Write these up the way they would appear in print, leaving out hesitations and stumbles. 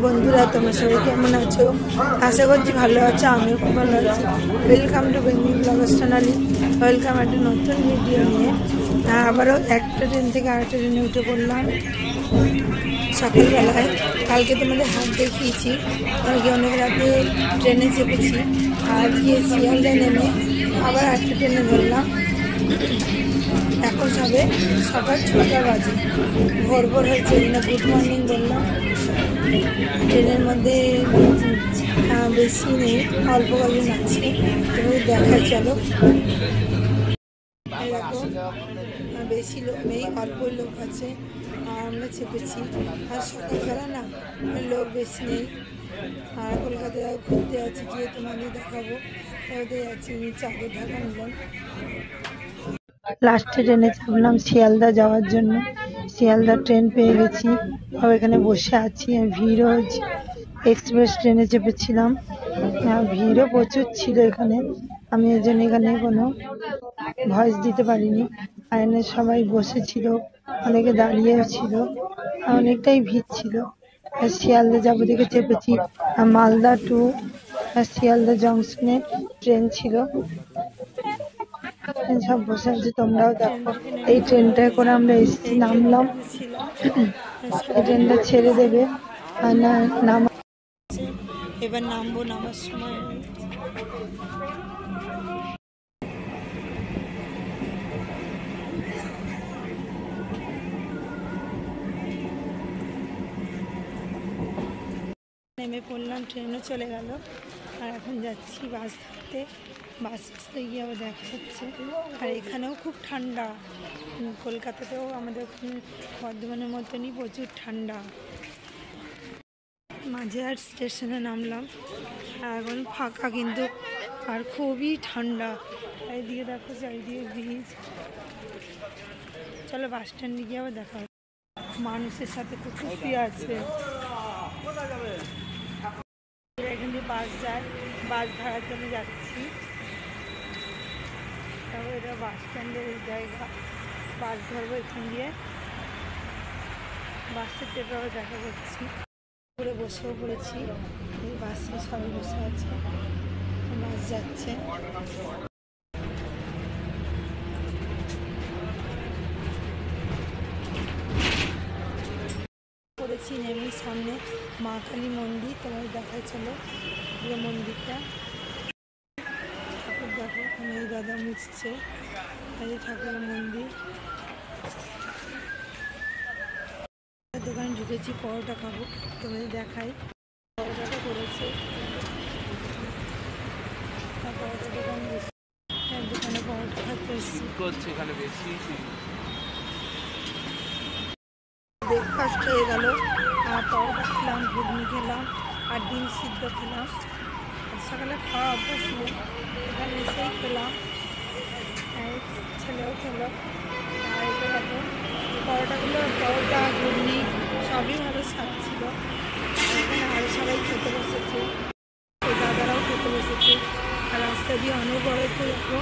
বন্ধুরা তোমরা সবাই কেমন আছো? আশা করছি ভালো আছো, আমিও খুব ভালো আছি। Welcome to Bengal Bloggers channel. Welcome একটা নতুন ভিডিও নিয়ে। আবারও একটা ট্রেন থেকে আরেকটা ট্রেনে উঠে পড়লাম সকালবেলায়। কালকে তোমাদের হাট দেখিয়েছি, কালকে অনেক রাতে ট্রেনে চেপেছি। আজকে শিয়ালদায় নেমে আবার একটা ট্রেনে ধরলাম। এখন সকাল 6টা বাজে, ভোর ভোর হয়েছে। গুড মর্নিং বললাম। ট্রেনের মধ্যে বেশি নেই, অল্প কজন আছে, তোমাদের দেখাই চলো। দেখো বেশি লোক নেই, অল্প লোক আছে, আর আমরা চেপেছি। আর সকালবেলা না লোক বেশি নেই। আর কলকাতায় ঘুরতে আছি, গিয়ে তোমাদের দেখাবো। ওদের যাচ্ছি, চাদর ঢাকা নিলাম। লাস্টে ট্রেনে চাপলাম শিয়ালদা যাওয়ার জন্য। শিয়ালদা ট্রেন পেয়ে গেছি, সব এখানে বসে আছি। ভিড়ও হয়েছে, এক্সপ্রেস ট্রেনে চেপেছিলাম, ভিড়ও প্রচুর ছিল এখানে। আমি এর জন্য এখানে কোনো ভয়েস দিতে পারিনি। আর এখানে সবাই বসেছিল, অনেকে দাঁড়িয়েও ছিল, অনেকটাই ভিড় ছিল। শিয়ালদা যাবো দেখে চেপেছি। মালদা টু শিয়ালদা জংশনে ট্রেন ছিল, সব বসে আছে। তোমরাও দেখো, এই ট্রেনটায় করে আমরা এসেছি, নামলাম। এই ট্রেনটা ছেড়ে দেবে, এবার নামবো। নামার সময় নেমে পড়লাম, ট্রেনও চলে গেল। আর এখন যাচ্ছি বাস ধরতে। বাস আসতে গিয়ে আবার দেখা হচ্ছে। আর এখানেও খুব ঠান্ডা, কলকাতাতেও আমাদের বর্ধমানের মতনই প্রচুর ঠান্ডা। মাঝেরহাট স্টেশনে নামলাম, এখন ফাঁকা, কিন্তু আর খুবই ঠান্ডা। এইদিকে দেখো, চারিদিকে ব্রিজ। চলো বাস স্ট্যান্ডে গিয়ে আবার দেখা হচ্ছে। মানুষের সাথে কুকুর শুয়ে আছে। এখান দিয়ে বাস যায়, বাস ভাড়ার জন্য যাচ্ছি। তারপর এটা বাস স্ট্যান্ডের জায়গা, বাস ধরবো এখান দিয়ে। বাসে চেপে আবার দেখা করছি। করে বসেও পড়েছি, এই বাসে সবাই বসে আছে, বাস যাচ্ছে। করেছি নেমে সামনে মা কালী মন্দির, তোমার দেখাই চলো পুরো মন্দিরটা। ঠাকুর দেখো, এই দাদা মুছছে, এই ঠাকুরের মন্দির। দোকানে ঢুকেছি, পরোটা খাবো, তোমাদের দেখাই। পরোটাটা করেছে, পরোটা দোকান দোকানে পরোটা খাতে এসেছি। ব্রেকফাস্ট হয়ে গেল, পরোটা খেলাম, ঘুগনি খেলাম, আর ডিম সিদ্ধ খেলাম। সকালে খাওয়া অভ্যাস নেই, এখানে এসেই খেলাম, ছেলেও খেলো। আর এটা দেখো পরোটাগুলো, পরোটা ঘুগনি সবই ভালো স্বাদ ছিল। এখানে আরও সবাই খেতে বসেছে, ওই দাদারাও খেতে বসেছে। আর রাস্তা দিয়ে অনেক বড় দেখো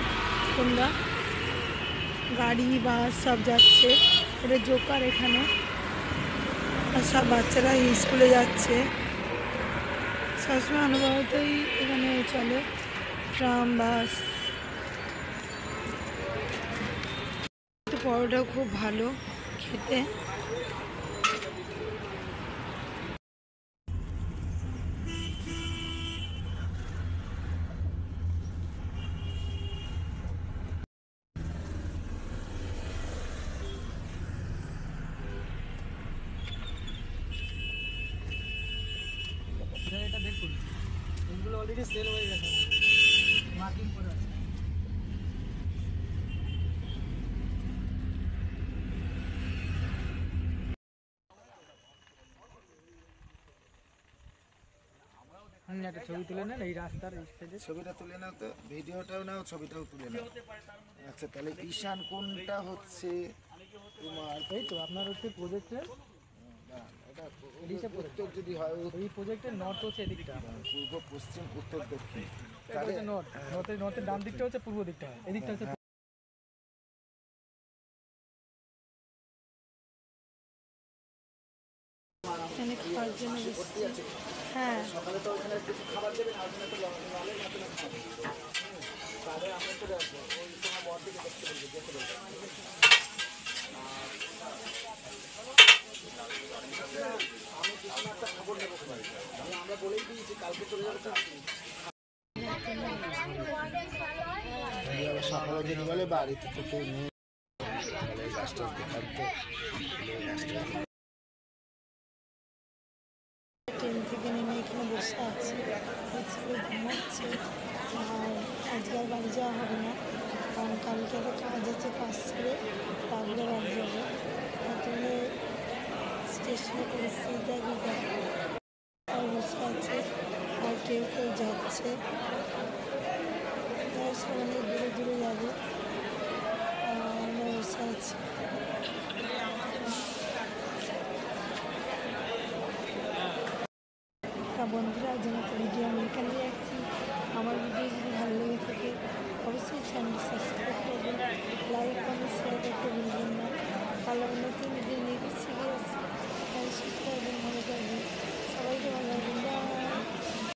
তোমরা, গাড়ি বাস সব যাচ্ছে। এটা জোকার এখানে, আর সব বাচ্চারা স্কুলে যাচ্ছে। সবসময় অনুভবতই এখানে চলে ট্রাম বাস। পরোটাও খুব ভালো খেতে। এটা দেখুন, এগুলো অলরেডি সেল হয়ে গেছে, মার্কিং করে আছে। একটা ছবি তুলে নেন এই রাস্তার ছবিটা তুলে নাও, তো ভিডিওটাও নাও, ছবিটাও তুলে নাও। আচ্ছা, তাহলে ঈশান কোনটা হচ্ছে তোমার? এই তো আপনার হচ্ছে প্রজেক্টের, এটা উত্তর যদি হয়, এই প্রজেক্টের নর্থ হচ্ছে এদিকটা, পূর্ব পশ্চিম উত্তর দক্ষিণ। তাহলে নর্থের ডান দিকটা হচ্ছে পূর্ব দিকটা, এদিকটা হচ্ছে। এখানে খাওয়ার জন্য এসেছি। হ্যাঁ সকালে তো ওখানে কিছু খাবার দেবে না, ওখানে তো ললের মাধ্যমে খাওয়া তাহলে আমরা চলে আসবো ওই সময় বর থেকে দেখতে বলবো, যেতে বলবো। আমি কিছু একটা খবর নেবো, আমরা বলেই দিই যে কালকে চলে যাবো। সকালে যদি বলে বাড়িতে তো কেউ নেই, গাছটা দেখাতে ট্রেন থেকে নেমে এখানে বসে আছি, ছেলে ঘুমাচ্ছে। আর আজকে আর বাড়ি যাওয়া হবে না, কারণ কালকে একটা কাজ আছে, কাজ ছেড়ে তারপরে বাড়ি যাবো। তাহলে স্টেশনের পরিস্থিতিটা কি আর বসে আছে, আর কেউ কেউ যাচ্ছে, সবাই দূরে দূরে যাবে। আমরা বসে আছি। বন্ধুরা, যেন ভিডিও আমি এখানে রাখছি।